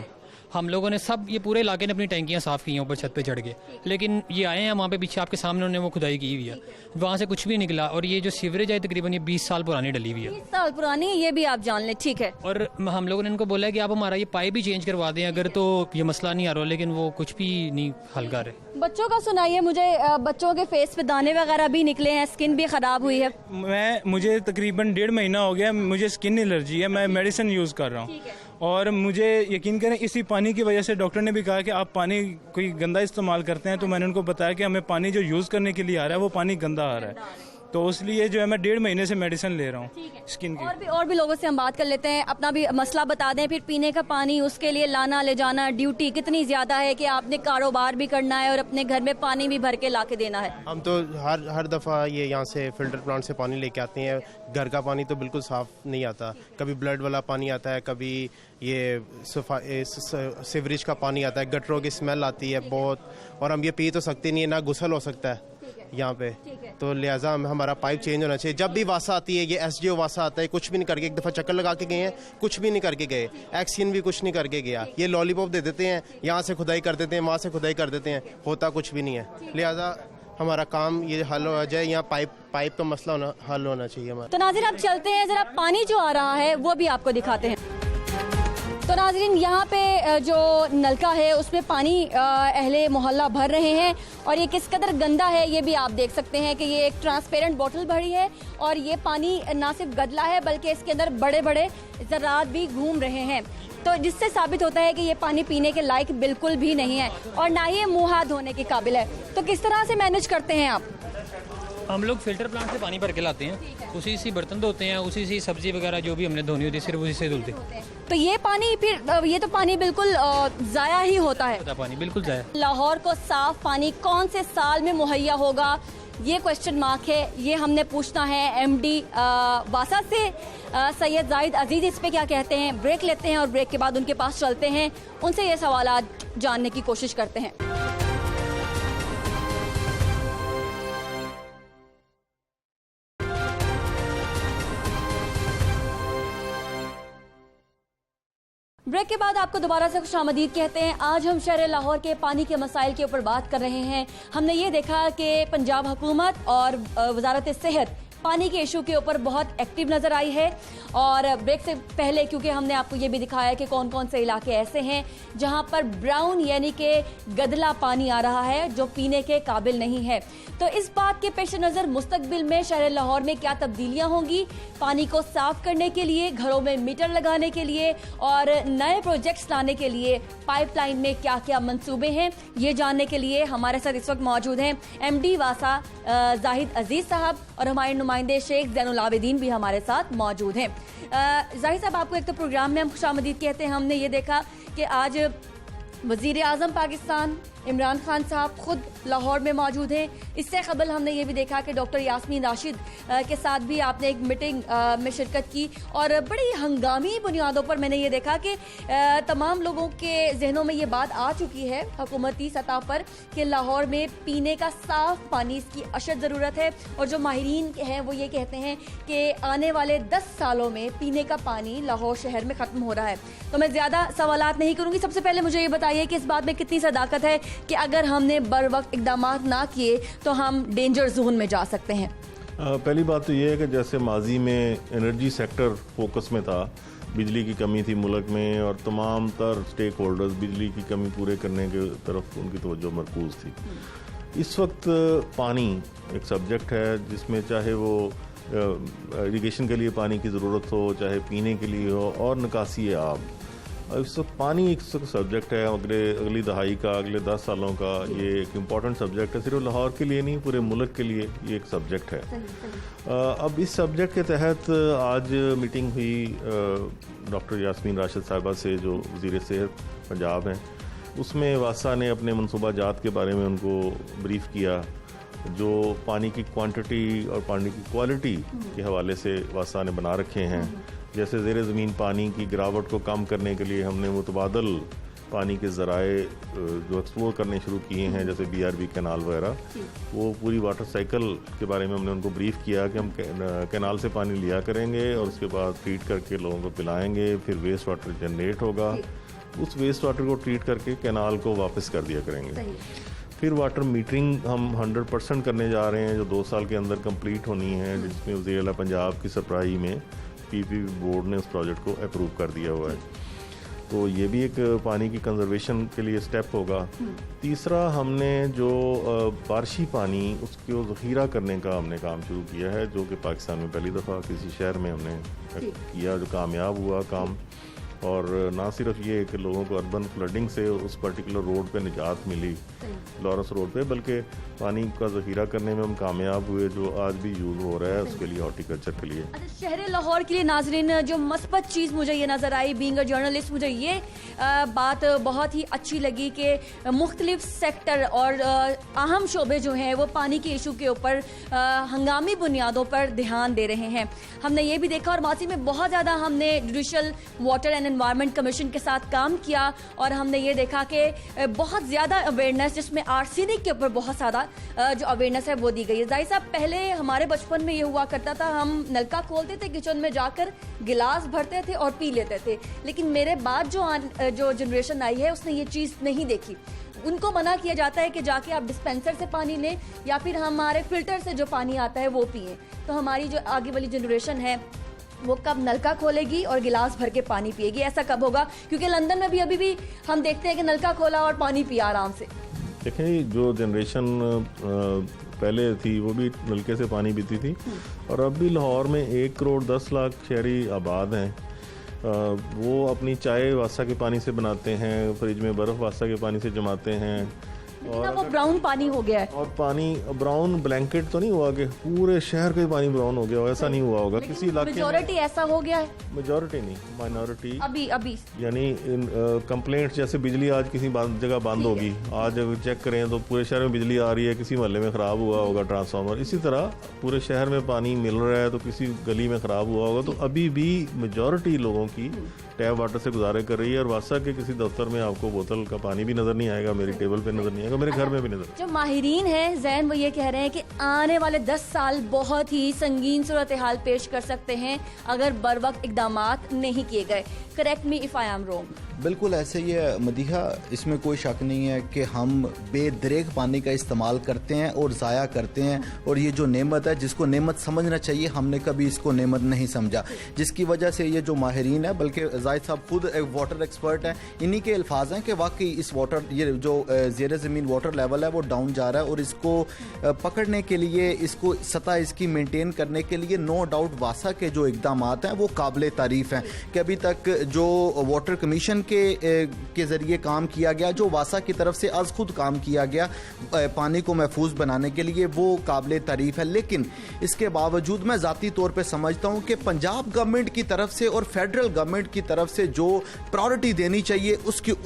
S13: हम लोगों ने सब, ये पूरे इलाके ने अपनी टैंकियां साफ़ की हैं ऊपर छत पे चढ़ के, लेकिन ये आए हैं वहाँ पे पीछे आपके सामने उन्होंने वो खुदाई की हुई है, वहाँ से कुछ भी निकला। और ये जो सीवरेज है तकरीबन ये 20 साल पुरानी डली हुई है।
S1: 20 साल पुरानी, ये भी आप जान लें, ठीक है।
S13: और हम लोगों ने इनको बोला है कि आप हमारा ये पाइप भी चेंज करवा दें अगर, तो ये मसला नहीं आ रहा, लेकिन वो कुछ भी नहीं हल कर रहे।
S1: बच्चों का सुनाइए मुझे, बच्चों के फेस पे दाने वगैरह भी निकले हैं, स्किन भी खराब हुई है।
S12: मुझे तकरीबन 1.5 महीना हो गया, मुझे स्किन एलर्जी है, मैं मेडिसिन यूज़ कर रहा हूँ। और मुझे यकीन करें इसी पानी की वजह से डॉक्टर ने भी कहा कि आप पानी कोई गंदा इस्तेमाल करते हैं, तो मैंने उनको बताया कि हमें पानी जो यूज़ करने के लिए आ रहा है वो पानी गंदा आ रहा है, तो इसलिए जो है मैं 1.5 महीने से मेडिसिन ले रहा हूँ स्किन की।
S1: और भी लोगों से हम बात कर लेते हैं, अपना भी मसला बता दें। फिर पीने का पानी, उसके लिए लाना ले जाना, ड्यूटी कितनी ज़्यादा है कि आपने कारोबार भी करना है और अपने घर में पानी भी भर के ला के देना है।
S14: हम तो हर दफ़ा ये यहाँ से फिल्टर प्लांट से पानी लेके आते हैं। घर का पानी तो बिल्कुल साफ़ नहीं आता, कभी ब्लड वाला पानी आता है, कभी ये सीवरेज का पानी आता है, गटरों की स्मेल आती है बहुत, और हम ये पी तो सकते नहीं है, ना गुसल हो सकता है यहाँ पे, तो लिहाजा हमारा पाइप चेंज होना चाहिए। जब भी वासा आती है, ये SDO वासा आता है, कुछ भी नहीं करके, एक दफ़ा चक्कर लगा के गए हैं, कुछ भी नहीं करके गए, एक्सीन भी कुछ नहीं करके गया। ये लॉलीपॉप दे देते हैं, यहाँ से खुदाई कर देते हैं, वहाँ से खुदाई कर देते हैं, होता कुछ भी नहीं है। लिहाजा हमारा काम ये हल हो जाए, यहाँ पाइप का मसला हल होना चाहिए हमारा।
S1: तो नाज़रीन आप चलते हैं, ज़रा पानी जो आ रहा है वो भी आपको दिखाते हैं। तो नाज़रीन यहाँ पे जो नलका है उसमें पानी अहले मोहल्ला भर रहे हैं, और ये किस कदर गंदा है ये भी आप देख सकते हैं कि ये एक ट्रांसपेरेंट बोतल भरी है, और ये पानी ना सिर्फ गदला है बल्कि इसके अंदर बड़े बड़े ज़रात भी घूम रहे हैं, तो जिससे साबित होता है कि ये पानी पीने के लायक बिल्कुल भी नहीं है और ना ही मुँह हाथ धोने के काबिल है। तो किस तरह से मैनेज करते हैं आप?
S13: हम लोग फिल्टर प्लांट से पानी भर के लाते हैं, उसी से बर्तन धोते हैं, उसी से सब्जी वगैरह जो भी हमने धोनी होती है सिर्फ उसी से धुलते हैं।
S1: तो ये पानी फिर ये तो पानी बिल्कुल ज़ाया ही होता है।
S13: पानी बिल्कुल ज़ाया।
S1: लाहौर को साफ पानी कौन से साल में मुहैया होगा, ये क्वेश्चन मार्क है, ये हमने पूछना है MD वासा से। सैयद जाहिद अजीज इस पे क्या कहते हैं, ब्रेक लेते हैं और ब्रेक के बाद उनके पास चलते हैं, उनसे ये सवाल जानने की कोशिश करते हैं। ब्रेक के बाद आपको दोबारा से खुशामदीद कहते हैं। आज हम शहर लाहौर के पानी के मसाइल के ऊपर बात कर रहे हैं। हमने ये देखा कि पंजाब हुकूमत और वजारत सेहत पानी के इशू के ऊपर बहुत एक्टिव नज़र आई है, और ब्रेक से पहले क्योंकि हमने आपको ये भी दिखाया कि कौन कौन से इलाके ऐसे हैं जहां पर ब्राउन यानी कि गदला पानी आ रहा है जो पीने के काबिल नहीं है। तो इस बात के पेश नज़र मुस्तकबिल में शहर लाहौर में क्या तब्दीलियां होंगी, पानी को साफ करने के लिए, घरों में मीटर लगाने के लिए और नए प्रोजेक्ट्स लाने के लिए पाइपलाइन में क्या क्या मंसूबे हैं, ये जानने के लिए हमारे साथ इस वक्त मौजूद हैं MD वासा जाहिद अजीज साहब, और हमारे नुमाइंदे शेख ज़ैनुल आबिदीन भी हमारे साथ मौजूद हैं। जाहिद साहब, आपको एक तो प्रोग्राम में हम खुशामदीद कहते हैं। हमने ये देखा कि आज वज़ीर आज़म पाकिस्तान इमरान खान साहब खुद लाहौर में मौजूद हैं। इससे कबल हमने ये भी देखा कि डॉक्टर यास्मीन राशिद के साथ भी आपने एक मीटिंग में शिरकत की, और बड़ी हंगामी बुनियादों पर मैंने ये देखा कि तमाम लोगों के जहनों में ये बात आ चुकी है हुकूमती सतह पर कि लाहौर में पीने का साफ पानी की अशद ज़रूरत है, और जो माहिरीन हैं वो ये कहते हैं कि आने वाले 10 सालों में पीने का पानी लाहौर शहर में ख़त्म हो रहा है। तो मैं ज़्यादा सवालात नहीं करूँगी, सबसे पहले मुझे ये बताइए कि इस बात में कितनी सदाकत है कि अगर हमने बर वक्त इकदाम ना किए तो हम डेंजर जोन में जा सकते हैं?
S15: पहली बात तो ये है कि जैसे माजी में एनर्जी सेक्टर फोकस में था, बिजली की कमी थी मुल्क में, और तमाम तर स्टेक होल्डर्स बिजली की कमी पूरे करने के तरफ उनकी तवज्जो मरकूज़ थी। इस वक्त पानी एक सब्जेक्ट है जिसमें चाहे वो इरिगेशन के लिए पानी की ज़रूरत हो, चाहे पीने के लिए हो, और निकासी आब, और इस वक्त पानी एक सब्जेक्ट है, अगली दहाई का, अगले 10 सालों का ये एक इम्पॉर्टेंट सब्जेक्ट है। सिर्फ लाहौर के लिए नहीं, पूरे मुल्क के लिए ये एक सब्जेक्ट है। अब इस सब्जेक्ट के तहत आज मीटिंग हुई डॉक्टर यास्मीन राशिद साहिबा से, जो वज़ीर सेहत पंजाब हैं। उसमें वासा ने अपने मनसूबा जात के बारे में उनको ब्रीफ किया, जो पानी की क्वांटिटी और पानी की क्वालिटी के हवाले से वासा ने बना रखे हैं। जैसे ज़ेर ज़मीन पानी की गिरावट को कम करने के लिए हमने मुतबादल पानी के ज़राए जो एक्सप्लोर करने शुरू किए हैं, जैसे BRB कैनाल वगैरह, वो पूरी वाटर साइकिल के बारे में हमने उनको ब्रीफ किया कि हम कैनाल से पानी लिया करेंगे और उसके बाद ट्रीट करके लोगों को पिलाएंगे, फिर वेस्ट वाटर जनरेट होगा, उस वेस्ट वाटर को ट्रीट करके कैनाल को वापस कर दिया करेंगे। फिर वाटर मीटरिंग हम 100% करने जा रहे हैं, जो 2 साल के अंदर कंप्लीट होनी है, जिसमें वज़ीर आला पंजाब की सरबराही में PPP बोर्ड ने उस प्रोजेक्ट को अप्रूव कर दिया हुआ है। तो ये भी एक पानी की कंजर्वेशन के लिए स्टेप होगा। तीसरा, हमने जो बारिशी पानी उसको ज़ख़ीरा करने का हमने काम शुरू किया है, जो कि पाकिस्तान में पहली दफ़ा किसी शहर में हमने किया, जो कामयाब हुआ काम। और ना सिर्फ ये कि लोगों को अर्बन फ्लडिंग से उस पर्टिकुलर रोड पे निजात मिली, लॉरेंस रोड पे, बल्कि पानी का ज़ख़ीरा करने में हम कामयाब हुए, जो आज भी यूज़ हो रहा है उसके लिए, हॉर्टिकल्चर के लिए।
S1: अच्छा, शहर लाहौर के लिए नाजरीन जो मस्बत चीज़ मुझे ये नज़र आई, बीइंग अ जर्नलिस्ट, मुझे ये बात बहुत ही अच्छी लगी कि मुख्तलिफ सेक्टर और अहम शोबे जो हैं वो पानी के इशू के ऊपर हंगामी बुनियादों पर ध्यान दे रहे हैं। हमने ये भी देखा, और मासी में बहुत ज़्यादा हमने judicial water and environment commission के साथ काम किया, और हमने ये देखा कि बहुत ज़्यादा अवेयरनेस, जिसमें आर्सेनिक के ऊपर बहुत ज़्यादा जो अवेयरनेस है वो दी गई है। जाहिर साहब, पहले हमारे बचपन में ये हुआ करता था, हम नलका खोलते थे, किचन में जाकर गिलास भरते थे और पी लेते थे। लेकिन मेरे बाद जो जनरेशन आई है उसने ये चीज़ नहीं देखी। उनको मना किया जाता है कि जाके आप डिस्पेंसर से पानी लें या फिर हमारे फिल्टर से जो पानी आता है वो पिएं। तो हमारी जो आगे वाली जनरेशन है वो कब नलका खोलेगी और गिलास भर के पानी पिएगी? ऐसा कब होगा? क्योंकि लंदन में भी अभी भी हम देखते हैं कि नलका खोला और पानी पिया आराम से।
S15: देखें, जो जनरेशन पहले थी वो भी नलके से पानी पीती थी, और अब भी लाहौर में 1 करोड़ 10 लाख शहरी आबाद हैं। वो अपनी चाय वासा के पानी से बनाते हैं, फ्रिज में बर्फ़ वासा के पानी से जमाते हैं,
S1: और वो ब्राउन पानी हो गया है।
S15: और पानी ब्राउन ब्लैंकेट तो नहीं हुआ कि पूरे शहर का पानी ब्राउन हो गया हो, ऐसा नहीं हुआ होगा। किसी इलाके में
S1: मेजॉरिटी ऐसा हो गया है,
S15: मेजॉरिटी नहीं, माइनॉरिटी
S1: अभी
S15: यानी कंप्लेंट, जैसे बिजली आज किसी जगह बंद होगी, आज अगर चेक करें तो पूरे शहर में बिजली आ रही है, किसी मोहल्ले में ख़राब हुआ होगा ट्रांसफार्मर। इसी तरह पूरे शहर में पानी मिल रहा है तो किसी गली में ख़राब हुआ होगा। तो अभी भी मेजॉरिटी लोगों की टैप वाटर से गुजारे कर रही है, और वासा के किसी दफ्तर में आपको बोतल का पानी भी नज़र नहीं आएगा, मेरी टेबल पे नज़र नहीं आएगा, मेरे घर में भी नज़र।
S1: जो माहिरीन हैं जैन, वो ये कह रहे हैं कि आने वाले 10 साल बहुत ही संगीन सूरत हाल पेश कर सकते हैं अगर बर वक्त इकदामात नहीं किए गए। Correct me if I am wrong.
S16: बिल्कुल ऐसे ही है मदीहा, इसमें कोई शक नहीं है कि हम बेदरेग पानी का इस्तेमाल करते हैं और ज़ाया करते हैं, और ये जो नेमत है जिसको नेमत समझना चाहिए, हमने कभी इसको नेमत नहीं समझा, जिसकी वजह से ये जो माहिरीन है, बल्कि जाहिद साहब खुद एक वाटर एक्सपर्ट हैं, इन्हीं के अल्फाज हैं कि वाकई इस वाटर, ये जो ज़ेर ज़मीन वाटर लेवल है वो डाउन जा रहा है, और इसको पकड़ने के लिए, इसको सतह इसकी मेंटेन करने के लिए नो डाउट वासा के जो इकदाम हैं वो काबिल तारीफ़ हैं। कि अभी तक जो वाटर कमीशन के ज़रिए काम किया गया, जो वासा की तरफ से आज खुद काम किया गया पानी को महफूज बनाने के लिए, वो काबिल तारीफ़ है। लेकिन इसके बावजूद मैं ज़ाती तौर पे समझता हूँ कि पंजाब गवर्नमेंट की तरफ से और फेडरल गवर्नमेंट की तरफ से जो प्रायोरिटी देनी चाहिए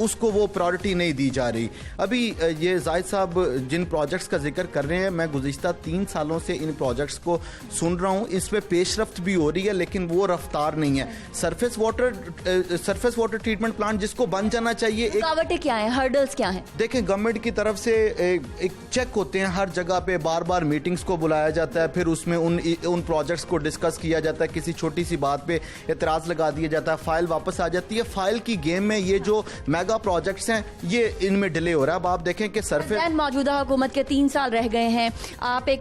S16: उसको वो प्रायोरिटी नहीं दी जा रही। अभी ये जाहिद साहब जिन प्रोजेक्ट्स का जिक्र कर रहे हैं, मैं गुज़िश्ता 3 सालों से इन प्रोजेक्ट्स को सुन रहा हूँ, इसमें पेशरफ्त भी हो रही है, लेकिन वो रफ्तार नहीं है। सरफेस वाटर ट्रीटमेंट प्लांट जिसको बन जाना चाहिए,
S1: रुकावटें क्या हैं, हर्डल्स क्या हैं?
S16: देखें, गवर्नमेंट की तरफ से एक चेक होते हैं, हर जगह पे बार बार मीटिंग्स को बुलाया जाता है, फिर उसमें उन प्रोजेक्ट्स को डिस्कस किया जाता है, किसी छोटी सी बात पे एतराज़ लगा दिया जाता है, फाइल वापस आ जाती है। फाइल की गेम में ये जो मेगा प्रोजेक्ट्स हैं ये इनमें डिले हो रहा है। अब आप देखें कि सरफेस,
S1: मौजूदा हुकूमत के 3 साल रह गए हैं, आप एक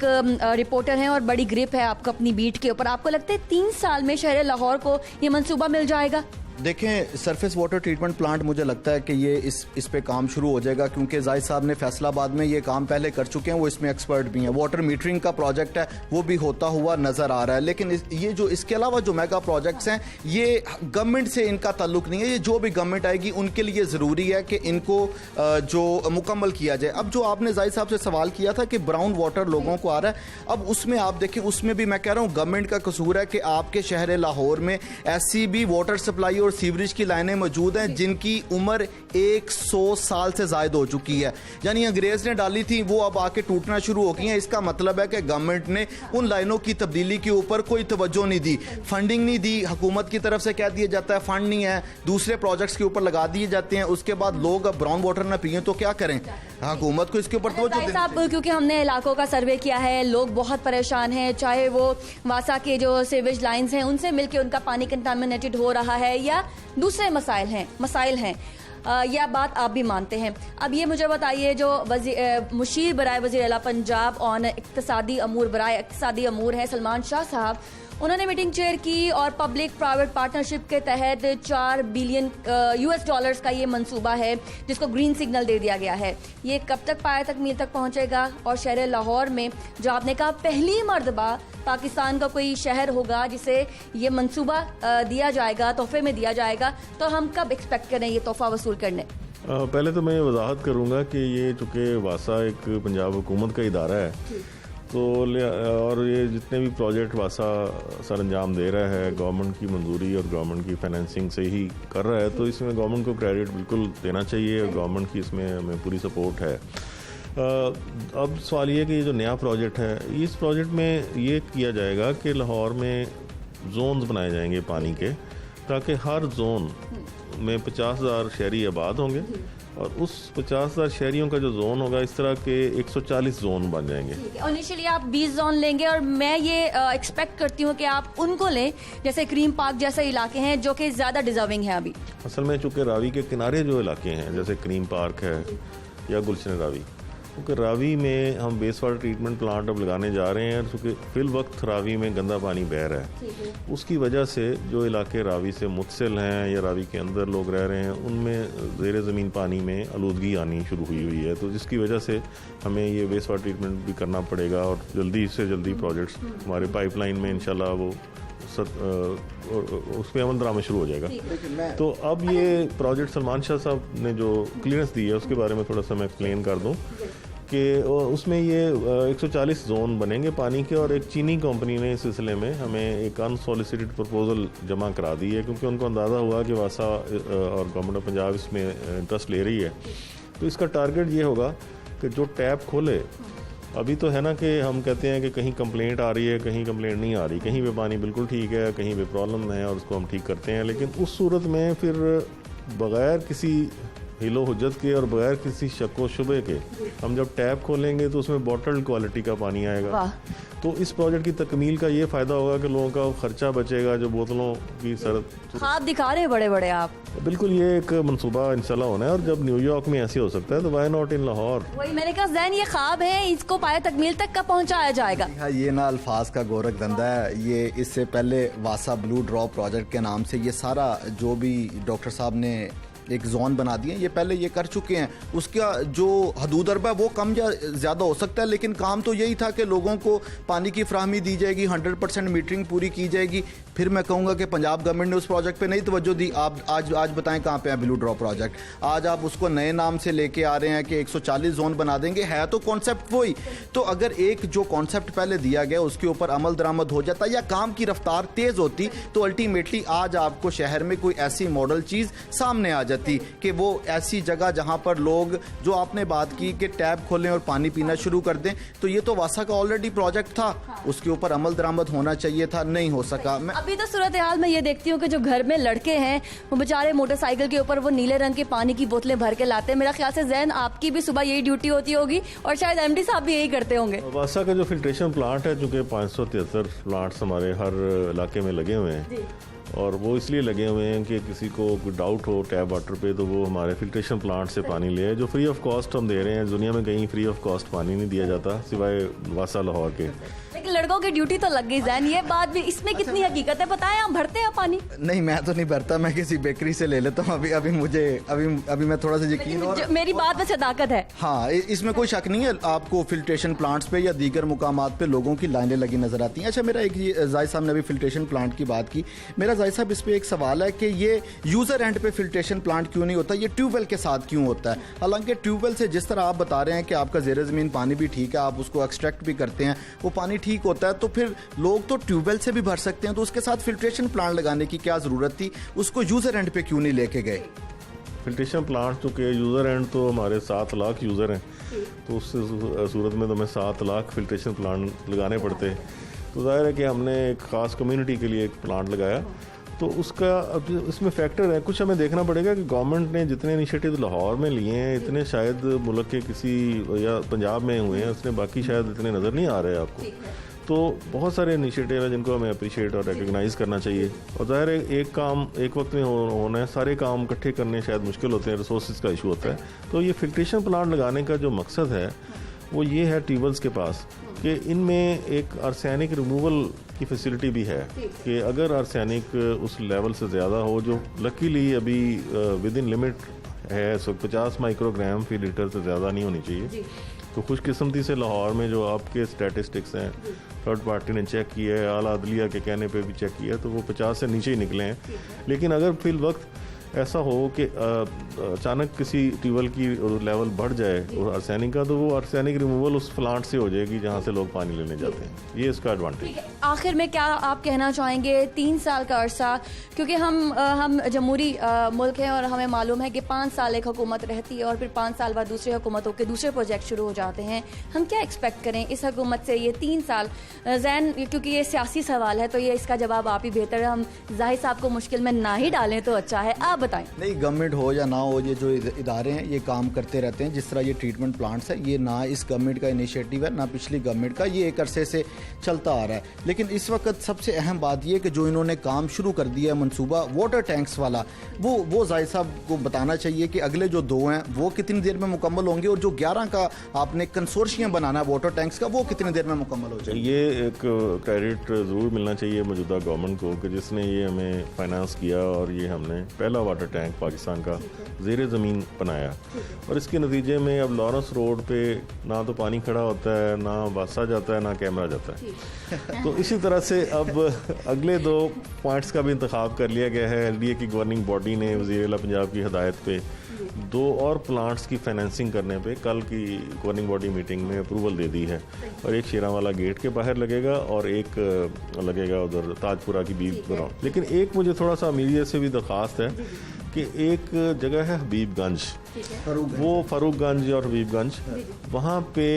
S1: रिपोर्टर हैं और बड़ी ग्रिप है आपको अपनी बीट के ऊपर, आपको लगता है 3 साल में शहर लाहौर को ये मंसूबा मिल जाएगा?
S16: देखें, सरफेस वाटर ट्रीटमेंट प्लांट मुझे लगता है कि ये इस पे काम शुरू हो जाएगा, क्योंकि जाहिद साहब ने फैसलाबाद में ये काम पहले कर चुके हैं, वो इसमें एक्सपर्ट भी हैं। वाटर मीटरिंग का प्रोजेक्ट है, वो भी होता हुआ नज़र आ रहा है। लेकिन ये जो इसके अलावा जो मेगा प्रोजेक्ट्स हैं, ये गवर्नमेंट से इनका ताल्लुक नहीं है। ये जो भी गवर्नमेंट आएगी उनके लिए ज़रूरी है कि इनको जो मुकम्मल किया जाए। अब जो आपने जाहिद साहब से सवाल किया था कि ब्राउन वाटर लोगों को आ रहा है, अब उसमें आप देखें, उसमें भी मैं कह रहा हूँ गवर्नमेंट का कसूर है कि आपके शहर लाहौर में ऐसी भी वाटर सप्लाई और सीवरेज की लाइनें मौजूद हैं जिनकी उम्र 100 साल से ज़ायद हो चुकी है। यानी अंग्रेज ने डाली थी, वो अब आके टूटना शुरू हो गई हैं। इसका मतलब है कि गवर्नमेंट ने उन लाइनों की तब्दीली के ऊपर कोई तवज्जो नहीं दी, फंडिंग नहीं दी। हुकूमत की तरफ से कह दिया जाता है फंड नहीं है, दूसरे प्रोजेक्ट्स के ऊपर लगा दिए जाते हैं। उसके बाद लोग अब ब्राउन वाटर ना पिए तो क्या करें? हुकूमत को इसके ऊपर तवज्जो देनी चाहिए।
S1: क्योंकि हमने इलाकों का सर्वे किया है, लोग बहुत परेशान हैं, चाहे वो वासा के जो सीवेज लाइंस हैं उनसे मिलकर उनका पानी कंटामिनेटेड हो रहा है या दूसरे मसाइल हैं। यह बात आप भी मानते हैं। अब ये मुझे बताइए, जो मुशीर बराए वज़ीर आला पंजाब ऑन इक्तिसादी अमूर हैं सलमान शाह साहब, उन्होंने मीटिंग चेयर की और पब्लिक प्राइवेट पार्टनरशिप के तहत $4 बिलियन का ये मंसूबा है जिसको ग्रीन सिग्नल दे दिया गया है। ये कब तक पाया तकमील तक पहुंचेगा? और शहर लाहौर में जो आपने कहा पहली मर्तबा पाकिस्तान का कोई शहर होगा जिसे ये मंसूबा दिया जाएगा, तोहफे में दिया जाएगा, तो हम कब एक्सपेक्ट करें ये तोहफा वसूल करने?
S15: पहले तो मैं ये वजाहत करूँगा कि ये चूँकि वासा एक पंजाब हुकूमत का इदारा है, तो और ये जितने भी प्रोजेक्ट वासा सर अंजाम दे रहा है गवर्नमेंट की मंजूरी और गवर्नमेंट की फाइनेंसिंग से ही कर रहा है, तो इसमें गवर्नमेंट को क्रेडिट बिल्कुल देना चाहिए और गवर्नमेंट की इसमें हमें पूरी सपोर्ट है। अब सवाल ये कि ये जो नया प्रोजेक्ट है, इस प्रोजेक्ट में ये किया जाएगा कि लाहौर में जोन्स बनाए जाएंगे पानी के, ताकि हर जोन में 50,000 शहरी आबाद होंगे और उस 50,000 शहरियों का जो जोन होगा, इस तरह के 140 जोन बन जाएंगे।
S1: इनिशियली आप 20 जोन लेंगे और मैं ये एक्सपेक्ट करती हूँ कि आप उनको लें जैसे क्रीम पार्क जैसे इलाके हैं जो कि ज़्यादा डिजर्विंग है अभी।
S15: असल में चूँकि रावी के किनारे जो इलाके हैं जैसे क्रीम पार्क है या गुलशन रावी, क्योंकि रावी में हम बेस वाटर ट्रीटमेंट प्लांट अब लगाने जा रहे हैं, क्योंकि फिल वक्त रावी में गंदा पानी बह रहा है। उसकी वजह से जो इलाके रावी से मुतसिल हैं या रावी के अंदर लोग रह रहे हैं, उनमें ज़ेर ज़मीन पानी में आलूदगी आनी शुरू हुई है, तो जिसकी वजह से हमें ये बेस वाटर ट्रीटमेंट भी करना पड़ेगा और जल्दी से जल्दी प्रोजेक्ट्स हमारे पाइपलाइन में इंशाल्लाह वो उस पर अमल दरामद शुरू हो जाएगा। तो अब ये प्रोजेक्ट सलमान शाह साहब ने जो क्लियरेंस दी है उसके बारे में थोड़ा सा मैं एक्सप्लेन कर दूं कि उसमें ये 140 जोन बनेंगे पानी के, और एक चीनी कंपनी ने इस सिलसिले में हमें एक अनसॉलिसिटेड प्रपोजल जमा करा दी है, क्योंकि उनको अंदाज़ा हुआ कि वासा और गवर्नमेंट ऑफ पंजाब इसमें इंटरेस्ट ले रही है। तो इसका टारगेट ये होगा कि जो टैप खोले, अभी तो है ना कि हम कहते हैं कि कहीं कंप्लेंट आ रही है, कहीं कंप्लेंट नहीं आ रही, कहीं पे पानी बिल्कुल ठीक है, कहीं पे प्रॉब्लम है और उसको हम ठीक करते हैं। लेकिन उस सूरत में फिर बग़ैर किसी हिलो हुज्जत के और बगैर किसी शक व शुबे के हम जब टैप खोलेंगे तो उसमें बॉटल्ड क्वालिटी का पानी आएगा। तो इस प्रोजेक्ट की तकमील का ये फ़ायदा होगा कि लोगों का खर्चा बचेगा, जो बोतलों की
S1: आप दिखा रहे हैं बड़े बड़े आप।
S15: बिल्कुल, ये एक मंसूबा इंशाल्लाह होना है, और जब न्यूयॉर्क में ऐसे हो सकता है तो वाई नॉट इन लाहौर।
S1: वही मैंने कहा ज़ैन ये ख्वाब है, इसको पाए तकमील तक कब पहुँचाया जाएगा?
S16: हाँ, ये ना अल्फाज का गोरख धंधा है। ये इससे पहले वासा ब्लू ड्रॉप प्रोजेक्ट के नाम से ये सारा जो भी डॉक्टर साहब ने एक जोन बना दिए, ये पहले ये कर चुके हैं। उसका जो हदूद अरबा वो कम या ज़्यादा हो सकता है, लेकिन काम तो यही था कि लोगों को पानी की फ्राहमी दी जाएगी, 100% मीटरिंग पूरी की जाएगी। फिर मैं कहूँगा कि पंजाब गवर्नमेंट ने उस प्रोजेक्ट पे नहीं तवज्जो दी। आप आज बताएं कहाँ पे है ब्लू ड्रॉप प्रोजेक्ट? आज आप उसको नए नाम से लेके आ रहे हैं कि 140 जोन बना देंगे। है तो कॉन्सेप्ट वही। तो अगर एक जो कॉन्सेप्ट पहले दिया गया उसके ऊपर अमल दरामद हो जाता या काम की रफ्तार तेज़ होती, तो अल्टीमेटली आज आपको शहर में कोई ऐसी मॉडल चीज़ सामने आ जाती कि वो ऐसी जगह जहाँ पर लोग, जो आपने बात की कि टैब खोलें और पानी पीना शुरू कर दें, तो ये तो वासा का ऑलरेडी प्रोजेक्ट था, उसके ऊपर अमल दरामद होना चाहिए था, नहीं हो सका। मैं
S1: अभी तो सूरत हाल में ये देखती हूँ कि जो घर में लड़के हैं वो बेचारे मोटरसाइकिल के ऊपर वो नीले रंग के पानी की बोतलें भर के लाते हैं। मेरा ख्याल से ज़ैन आपकी भी सुबह यही ड्यूटी होती होगी और शायद एमडी साहब भी यही करते होंगे।
S15: वासा का जो फिल्ट्रेशन प्लांट है, चूँकि 573 प्लांट्स हमारे हर इलाके में लगे हुए हैं, और वो इसलिए लगे हुए हैं कि किसी को कोई डाउट हो टैप वाटर पे तो वो हमारे फिल्ट्रेशन प्लांट से पानी ले, जो फ्री ऑफ कॉस्ट हम दे रहे हैं। दुनिया में कहीं फ्री ऑफ कॉस्ट पानी नहीं दिया जाता सिवाय वासा लाहौर के।
S1: लेकिन लड़कों की ड्यूटी तो लग गई जैन, ये बात भी, इसमें कितनी हकीकत है बताएं, आप भरते हैं पानी?
S16: नहीं, मैं तो नहीं भरता, मैं किसी बेकरी से ले लेता हूँ। अभी मैं थोड़ा सा यकीन, और
S1: मेरी बात में सदाकत है।
S16: हाँ, इसमें कोई शक नहीं है। आपको फिल्ट्रेशन प्लांट्स पे या दीगर मुकामात पे लोगों की लाइनें लगी नजर आती हैं। अच्छा, मेरा एक जाहिद साहब ने अभी फिल्ट्रेशन प्लांट की बात की, मेरा जाहिद साहब इस पे एक सवाल है कि ये यूजर एंड पे फिल्ट्रेशन प्लांट क्यों नहीं होता, ये ट्यूबवेल के साथ क्यों होता है? हालांकि ट्यूबवेल से जिस तरह आप बता रहे हैं कि आपका ज़ेर ज़मीन पानी भी ठीक है, आप उसको एक्सट्रैक्ट भी करते हैं, वो पानी ठीक होता है, तो फिर लोग तो ट्यूबवेल से भी भर सकते हैं, तो उसके साथ फिल्ट्रेशन प्लांट लगाने की क्या ज़रूरत थी? उसको यूजर एंड पे क्यों नहीं लेके गए?
S15: फिल्ट्रेशन प्लांट चूँकि यूज़र एंड तो हमारे 7 लाख यूज़र हैं, तो उस सूरत में तो हमें 7 लाख फिल्ट्रेशन प्लांट लगाने पड़ते। तो जाहिर है कि हमने एक ख़ास कम्युनिटी के लिए एक प्लांट लगाया, तो उसका अब इसमें फैक्टर है, कुछ हमें देखना पड़ेगा कि गवर्नमेंट ने जितने इनिशिएटिव लाहौर में लिए हैं इतने शायद मुल्क के किसी या पंजाब में हुए हैं, उसने बाकी शायद इतने नज़र नहीं आ रहे आपको। तो बहुत सारे इनिशिएटिव हैं जिनको हमें अप्रिशिएट और रिकग्नाइज़ करना चाहिए। और ज़ाहिर है एक काम एक वक्त में होना है, सारे काम इकट्ठे करने शायद मुश्किल होते हैं, रिसोर्स का इशू होता है। तो ये फिल्ट्रेशन प्लांट लगाने का जो मकसद है वो ये है ट्यूबवेल्स के पास कि इनमें एक आर्सेनिक रिमूवल की फैसिलिटी भी है कि अगर आर्सेनिक उस लेवल से ज़्यादा हो, जो लकीली अभी विद इन लिमिट है, 50 माइक्रोग्राम फी लीटर से ज़्यादा नहीं होनी चाहिए। तो खुशकिस्मती से लाहौर में जो आपके स्टैटिस्टिक्स हैं, थर्ड पार्टी ने चेक किया है, आला अदलिया के कहने पे भी चेक किया है, तो वो 50 से नीचे ही निकले हैं। लेकिन अगर फिल वक्त ऐसा हो कि अचानक किसी ट्यूबवेल की लेवल बढ़ जाए और आर्सेनिक का, तो वो आर्सेनिक रिमूवल उस प्लांट से हो जाएगी जहाँ से लोग पानी लेने जाते हैं। ये इसका एडवांटेज।
S1: आखिर में क्या आप कहना चाहेंगे, 3 साल का अरसा, क्योंकि हम जमहूरी मुल्क हैं और हमें मालूम है कि 5 साल एक हुकूमत रहती है और फिर 5 साल बाद दूसरी हुकूमतों के दूसरे प्रोजेक्ट शुरू हो जाते हैं, हम क्या एक्सपेक्ट करें इस हुकूमत से ये 3 साल? जैन, क्योंकि ये सियासी सवाल है तो ये इसका जवाब आप ही बेहतर है, हम जाहिद साहब को मुश्किल में ना ही डालें तो अच्छा है, आप बताएं।
S16: नहीं, गवर्नमेंट हो या ना हो, ये जो इदारे हैं ये काम करते रहते हैं। जिस तरह ये ट्रीटमेंट प्लांट्स है, ये ना इस गवर्नमेंट का इनिशिएटिव है ना पिछली गवर्नमेंट का, ये एक अरसे से चलता आ रहा है। लेकिन इस वक्त सबसे अहम बात ये कि जो इन्होंने काम शुरू कर दिया है मनसूबा वाटर टैंक्स वाला, वो जाहिद साहब को बताना चाहिए कि अगले जो 2 हैं वो कितनी देर में मुकम्मल होंगे, और जो 11 का आपने कंसोर्शियम बनाना है वाटर टैंक्स का, वो कितनी देर में मुकम्मल हो जाएगा?
S15: ये एक क्रेडिट ज़रूर मिलना चाहिए मौजूदा गवर्नमेंट को कि जिसने ये हमें फाइनेंस किया और ये हमने पहला वाटर टैंक पाकिस्तान का ज़ेर ज़मीन बनाया। और इसके नतीजे में अब लॉरेंस रोड पे ना तो पानी खड़ा होता है, ना वासा जाता है, ना कैमरा जाता है। तो इसी तरह से अब अगले 2 पॉइंट्स का भी इंतखाब कर लिया गया है। LDA की गवर्निंग बॉडी ने वज़ीर आला पंजाब की हिदायत पे 2 और प्लांट्स की फाइनेंसिंग करने पे कल की गवर्निंग बॉडी मीटिंग में अप्रूवल दे दी है। और एक शेरावाला गेट के बाहर लगेगा और एक लगेगा उधर ताजपुरा की बीच ग्राउंड। लेकिन एक मुझे थोड़ा सा मीडिया से भी दरख्वास्त है कि एक जगह है हबीबगंज, वो फारूकगंज और हबीबगंज, वहाँ पे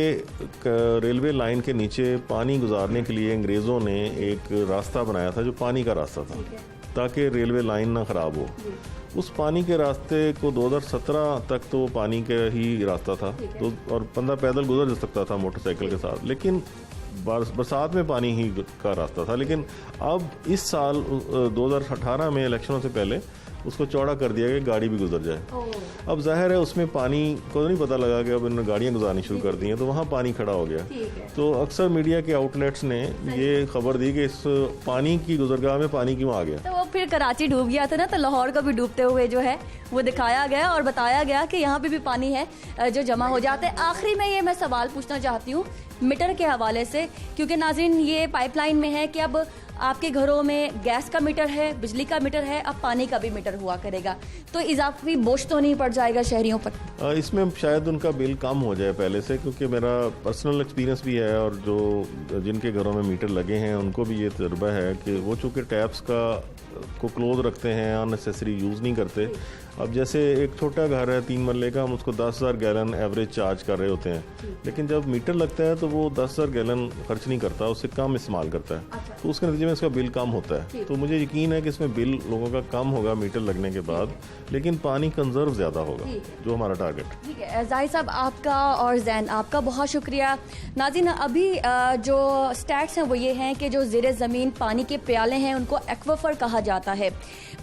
S15: रेलवे लाइन के नीचे पानी गुजारने के लिए अंग्रेज़ों ने एक रास्ता बनाया था जो पानी का रास्ता था, ताकि रेलवे लाइन ना ख़राब हो। उस पानी के रास्ते को 2017 तक तो पानी का ही रास्ता था, तो और बंदा पैदल गुजर सकता था मोटरसाइकिल के साथ, लेकिन बरसात में पानी ही का रास्ता था। लेकिन अब इस साल 2018 में इलेक्शनों से पहले उसको चौड़ा कर दिया कि गाड़ी भी गुजर जाए। अब जाहिर है उसमें पानी को नहीं पता लगा कि अब इन्होंने गाड़ियाँ गुजारनी शुरू कर दी हैं, तो वहाँ पानी खड़ा हो गया। तो अक्सर मीडिया के आउटलेट्स ने ये खबर दी कि इस पानी की गुजरगाह में पानी क्यों आ गया।
S1: तो वो फिर कराची डूब गया था ना, तो लाहौर को भी डूबते हुए जो है वो दिखाया गया और बताया गया कि यहाँ पे भी पानी है जो जमा हो जाता है। आखिरी में ये मैं सवाल पूछना चाहती हूँ मीटर के हवाले से, क्योंकि नाज़रीन ये पाइपलाइन में है कि अब आपके घरों में गैस का मीटर है, बिजली का मीटर है, अब पानी का भी मीटर हुआ करेगा, तो इजाफी बोझ तो नहीं पड़ जाएगा शहरियों पर?
S15: इसमें शायद उनका बिल कम हो जाए पहले से, क्योंकि मेरा पर्सनल एक्सपीरियंस भी है और जो जिनके घरों में मीटर लगे हैं उनको भी ये तजुर्बा है कि वो चूँकि टैप्स को क्लोज रखते हैं, अननेसेसरी यूज़ नहीं करते, अब जैसे एक छोटा घर है 3 मरले का, हम उसको 10,000 गैलन एवरेज चार्ज कर रहे होते हैं, लेकिन जब मीटर लगता है तो वो 10,000 गैलन खर्च नहीं करता, उससे कम इस्तेमाल करता है। तो उसके नतीजे में इसका बिल कम होता है। तो मुझे यकीन है कि इसमें बिल लोगों का कम होगा मीटर लगने के बाद, लेकिन पानी कंजर्व ज़्यादा होगा, जो हमारा टारगेट।
S1: ठीक है जाहिद साहब, आपका और जैन आपका बहुत शुक्रिया। नाज़रीन, अभी जो स्टैट्स हैं वो ये हैं कि जो ज़ेरे ज़मीन पानी के प्याले हैं उनको एक्वाफर कहा जाता है।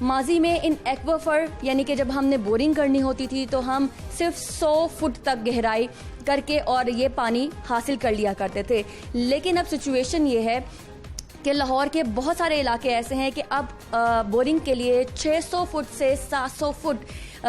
S1: माजी में इन एक्वाफर यानी कि जब हमने बोरिंग करनी होती थी तो हम सिर्फ 100 फुट तक गहराई करके और ये पानी हासिल कर लिया करते थे, लेकिन अब सिचुएशन ये है कि लाहौर के बहुत सारे इलाके ऐसे हैं कि अब बोरिंग के लिए 600 फुट से 700 फुट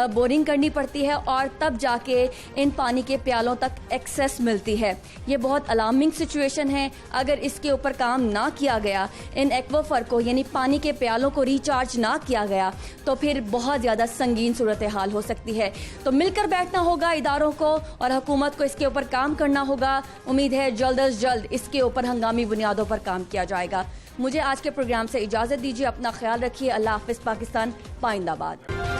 S1: बोरिंग करनी पड़ती है और तब जाके इन पानी के प्यालों तक एक्सेस मिलती है। ये बहुत अलार्मिंग सिचुएशन है। अगर इसके ऊपर काम ना किया गया, इन एक्वाफर को यानी पानी के प्यालों को रिचार्ज ना किया गया, तो फिर बहुत ज़्यादा संगीन सूरत हाल हो सकती है। तो मिलकर बैठना होगा इदारों को और हुकूमत को, इसके ऊपर काम करना होगा। उम्मीद है जल्द अज जल्द इसके ऊपर हंगामी बुनियादों पर काम किया जाएगा। मुझे आज के प्रोग्राम से इजाज़त दीजिए, अपना ख्याल रखिए। अल्लाह हाफ़िज़। पाकिस्तान पाइंदाबाद।